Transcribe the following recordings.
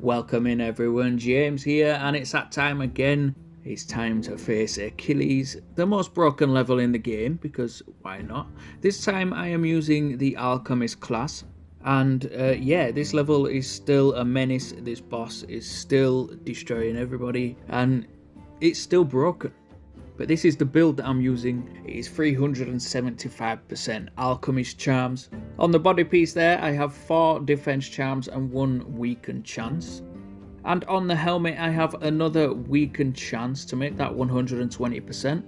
Welcome in everyone, James here, and it's that time again. It's time to face Achilles, the most broken level in the game, because why not? This time I am using the alchemist class, and yeah, this level is still a menace. This boss is still destroying everybody, and it's still broken. But this is the build that I'm using. It is 375% alchemist charms. On the body piece there, I have 4 defense charms and 1 weakened chance. And on the helmet, I have another weakened chance to make that 120%.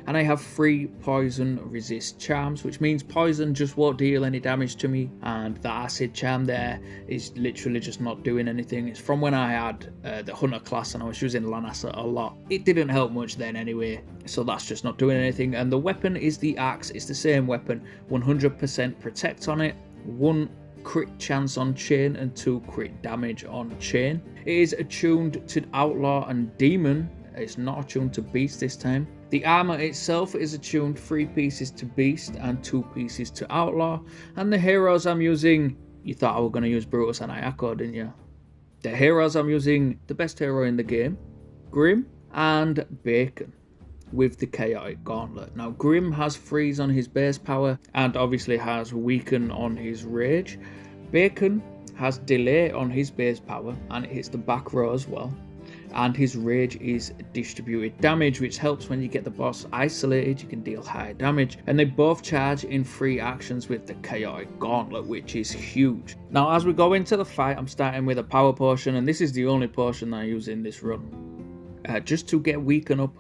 And I have 3 poison resist charms, which means poison just won't deal any damage to me. And the acid charm there is literally just not doing anything. It's from when I had the hunter class and I was using Lanasa a lot. It didn't help much then anyway, so that's just not doing anything. And the weapon is the axe. It's the same weapon, 100% protect on it, 1 crit chance on chain and 2 crit damage on chain. It is attuned to outlaw and demon. It's not attuned to beast this time. The armor itself is attuned 3 pieces to beast and 2 pieces to outlaw. And the heroes I'm using, you thought I was going to use Brutus and Ayako, didn't you? The heroes I'm using, the best hero in the game, Grim and Bacon with the chaotic gauntlet. Now Grim has freeze on his base power and obviously has weaken on his rage. Bacon has delay on his base power and it hits the back row as well. And his rage is distributed damage, which helps when you get the boss isolated. You can deal high damage, and they both charge in 3 actions with the chaotic gauntlet, which is huge. Now as we go into the fight, I'm starting with a power potion, and this is the only potion I use in this run, just to get weaken up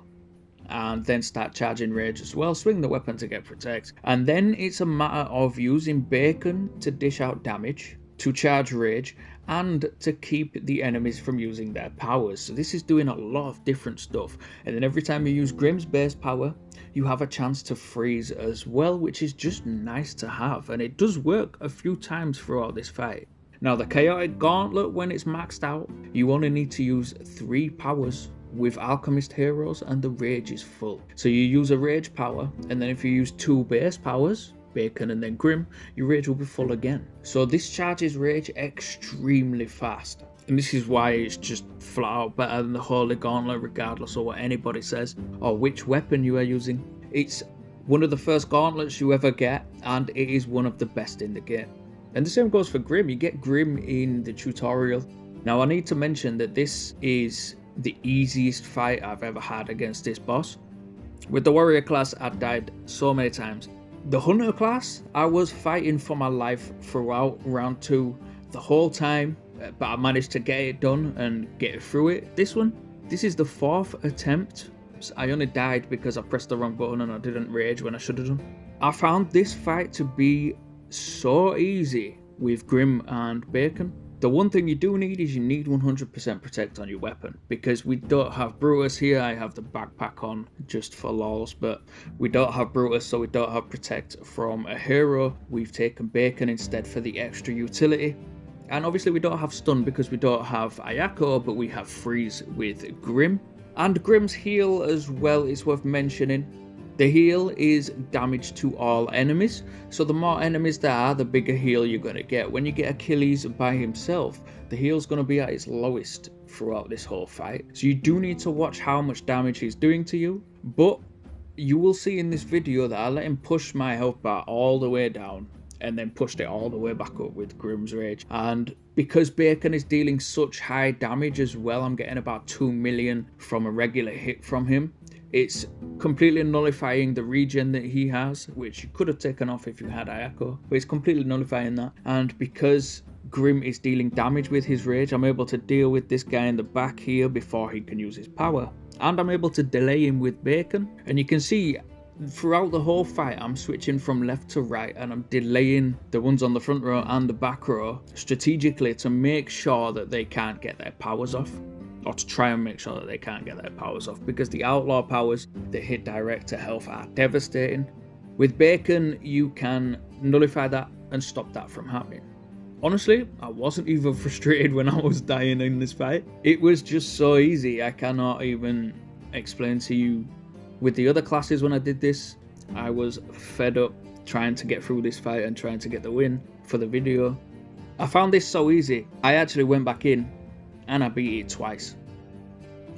and then start charging rage as well. Swing the weapon to get protect, and then it's a matter of using Bacon to dish out damage, to charge rage, and to keep the enemies from using their powers. So this is doing a lot of different stuff. And then every time you use Grim's base power, you have a chance to freeze as well, which is just nice to have. And it does work a few times throughout this fight. Now the chaotic gauntlet, when it's maxed out, you only need to use 3 powers with alchemist heroes and the rage is full. So you use a rage power, and then if you use 2 base powers, Bacon and then Grim, your rage will be full again. So this charges rage extremely fast, and this is why it's just flat out better than the Holy Gauntlet, regardless of what anybody says or which weapon you are using. It's one of the first gauntlets you ever get, and it is one of the best in the game. And the same goes for Grim. You get Grim in the tutorial. Now I need to mention that this is the easiest fight I've ever had against this boss. With the warrior class, I've died so many times. The hunter class, I was fighting for my life throughout round 2 the whole time, but I managed to get it done and get through it. This is the 4th attempt. I only died because I pressed the wrong button and I didn't rage when I should have done. I found this fight to be so easy with Grim and Bacon. The one thing you do need is you need 100% protect on your weapon, because we don't have Brutus here. I have the backpack on just for lols, but we don't have Brutus, so we don't have protect from a hero. We've taken Bacon instead for the extra utility. And obviously we don't have stun because we don't have Ayako, but we have freeze with Grim. And Grim's heal as well is worth mentioning. The heal is damage to all enemies, so the more enemies there are, the bigger heal you're going to get. When you get Achilles by himself, the heal's going to be at its lowest throughout this whole fight. So you do need to watch how much damage he's doing to you, but you will see in this video that I let him push my health bar all the way down and then pushed it all the way back up with Grim's rage. And because Bacon is dealing such high damage as well, I'm getting about 2 million from a regular hit from him. It's completely nullifying the regen that he has, which you could have taken off if you had Ayako, but it's completely nullifying that. And because Grim is dealing damage with his rage, I'm able to deal with this guy in the back here before he can use his power. And I'm able to delay him with Bacon. And you can see throughout the whole fight, I'm switching from left to right and I'm delaying the ones on the front row and the back row strategically to make sure that they can't get their powers off. Or to try and make sure that they can't get their powers off, because the outlaw powers that hit direct to health are devastating. With Bacon, you can nullify that and stop that from happening. Honestly, I wasn't even frustrated when I was dying in this fight. It was just so easy. I cannot even explain to you. With the other classes when I did this, I was fed up trying to get through this fight and trying to get the win for the video. I found this so easy. I actually went back in and I beat it twice.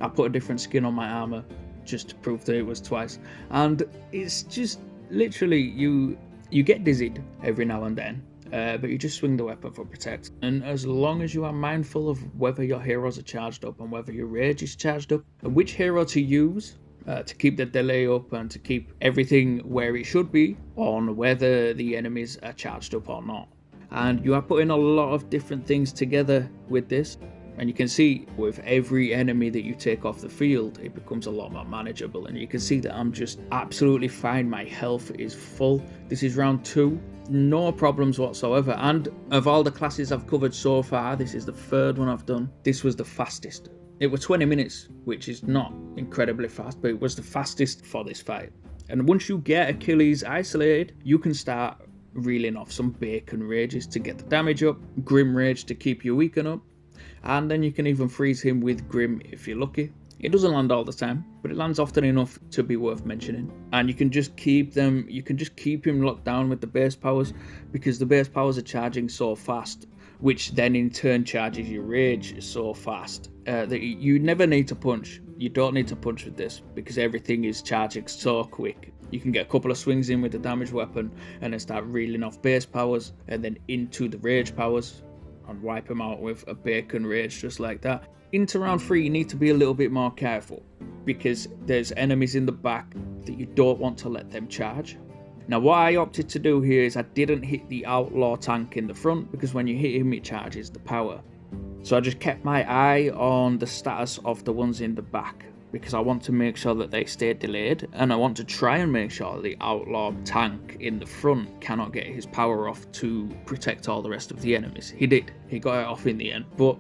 I put a different skin on my armor just to prove that it was twice, and it's just literally you get dizzied every now and then, but you just swing the weapon for protect, and as long as you are mindful of whether your heroes are charged up and whether your rage is charged up and which hero to use to keep the delay up and to keep everything where it should be on whether the enemies are charged up or not. And you are putting a lot of different things together with this, and you can see with every enemy that you take off the field it becomes a lot more manageable, and you can see that I'm just absolutely fine. My health is full. This is round 2, no problems whatsoever, and of all the classes I've covered so far, this is the 3rd one I've done. This was the fastest. It was 20 minutes, which is not incredibly fast, but it was the fastest for this fight. And once you get Achilles isolated, you can start reeling off some bacon rages to get the damage up, grim rage to keep you weaken up, and then you can even freeze him with grim if you're lucky. It doesn't land all the time, but it lands often enough to be worth mentioning. And you can just keep him locked down with the base powers, because the base powers are charging so fast, which then in turn charges your rage so fast that you never need to punch. You don't need to punch with this because everything is charging so quick. You can get a couple of swings in with the damage weapon and then start reeling off base powers and then into the rage powers and wipe them out with a bacon rage just like that. Into round 3 you need to be a little bit more careful because there's enemies in the back that you don't want to let them charge. Now what I opted to do here is I didn't hit the outlaw tank in the front because when you hit him it charges the power. So I just kept my eye on the status of the ones in the back because I want to make sure that they stay delayed, and I want to try and make sure the outlaw tank in the front cannot get his power off to protect all the rest of the enemies. He did. He got it off in the end, but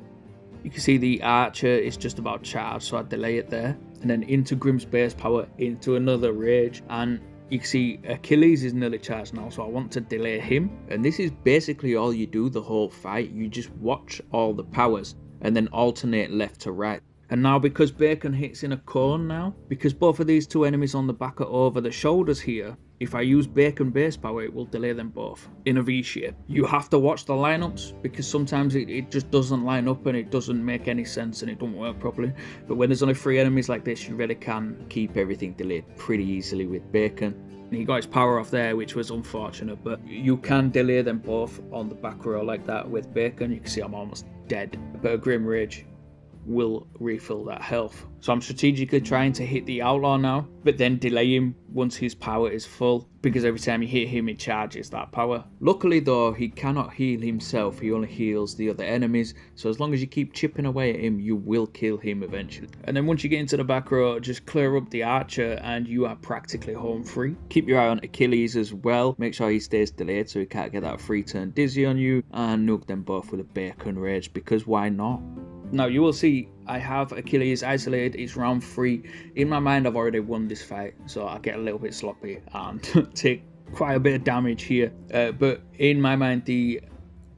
you can see the archer is just about charged, so I delay it there, and then into Grim's base power, into another rage, and you can see Achilles is nearly charged now, so I want to delay him. And this is basically all you do the whole fight. You just watch all the powers and then alternate left to right. And now because Bacon hits in a cone now, because both of these two enemies on the back are over the shoulders here, if I use Bacon base power, it will delay them both in a V shape. You have to watch the lineups because sometimes it just doesn't line up and it doesn't make any sense and it doesn't work properly. But when there's only 3 enemies like this, you really can keep everything delayed pretty easily with Bacon. He got his power off there, which was unfortunate, but you can delay them both on the back row like that with Bacon. You can see I'm almost dead, but a Grim Rage will refill that health. So I'm strategically trying to hit the outlaw now, but then delay him once his power is full, because every time you hit him it charges that power. Luckily though, he cannot heal himself, he only heals the other enemies, so as long as you keep chipping away at him, you will kill him eventually. And then once you get into the back row, just clear up the archer and you are practically home free. Keep your eye on Achilles as well, make sure he stays delayed so he can't get that free turn dizzy on you, and nuke them both with a Bacon Rage, because why not? Now you will see I have Achilles isolated. It's round 3. In my mind I've already won this fight, so I get a little bit sloppy and take quite a bit of damage here, but in my mind the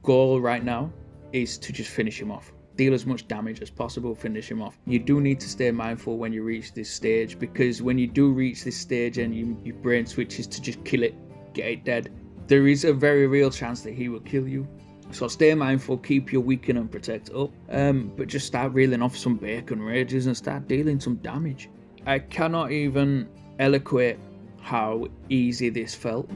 goal right now is to just finish him off. Deal as much damage as possible, finish him off. You do need to stay mindful when you reach this stage, because when you do reach this stage and your brain switches to just kill it, get it dead, there is a very real chance that he will kill you. So stay mindful, keep your weaken and protect up, but just start reeling off some Bacon Rages and start dealing some damage. I cannot even eloquate how easy this felt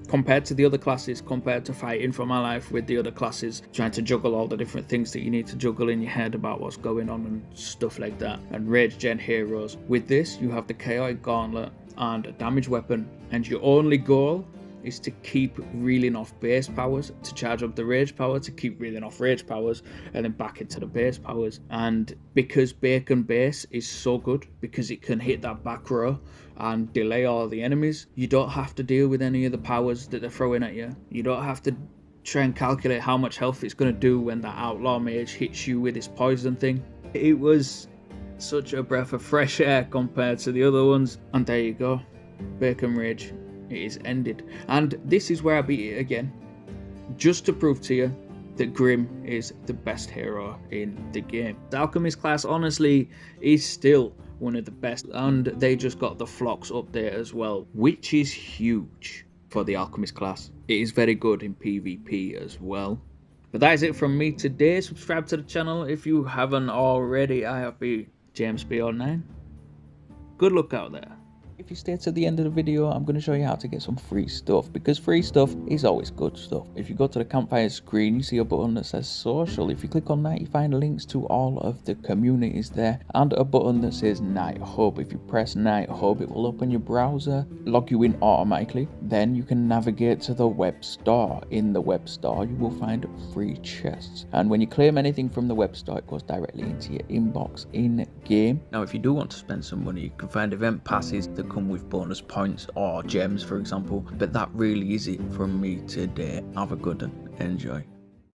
compared to the other classes, compared to fighting for my life with the other classes, trying to juggle all the different things that you need to juggle in your head about what's going on and stuff like that, and rage gen heroes. With this, you have the Chaotic Gauntlet and a damage weapon, and your only goal is to keep reeling off base powers, to charge up the rage power, to keep reeling off rage powers, and then back into the base powers. And because Bacon base is so good, because it can hit that back row and delay all the enemies, you don't have to deal with any of the powers that they're throwing at you. You don't have to try and calculate how much health it's going to do when that outlaw mage hits you with his poison thing. It was such a breath of fresh air compared to the other ones. And there you go, Bacon Rage. It is ended, and this is where I beat it again, just to prove to you that Grim is the best hero in the game. The Alchemist class honestly is still one of the best, and they just got the Phlox update as well, which is huge for the Alchemist class. It is very good in PvP as well. But that is it from me today. Subscribe to the channel if you haven't already. I have been James B09. Good luck out there. If you stay to the end of the video, I'm going to show you how to get some free stuff, because free stuff is always good stuff. If you go to the campfire screen, you see a button that says social. If you click on that, you find links to all of the communities there, and a button that says Knighthood. If you press Knighthood, it will open your browser, log you in automatically. Then you can navigate to the web store. In the web store, you will find free chests, and when you claim anything from the web store, it goes directly into your inbox in game. Now, if you do want to spend some money, you can find event passes that come with bonus points or gems, for example. But that really is it from me today. Have a good one. Enjoy.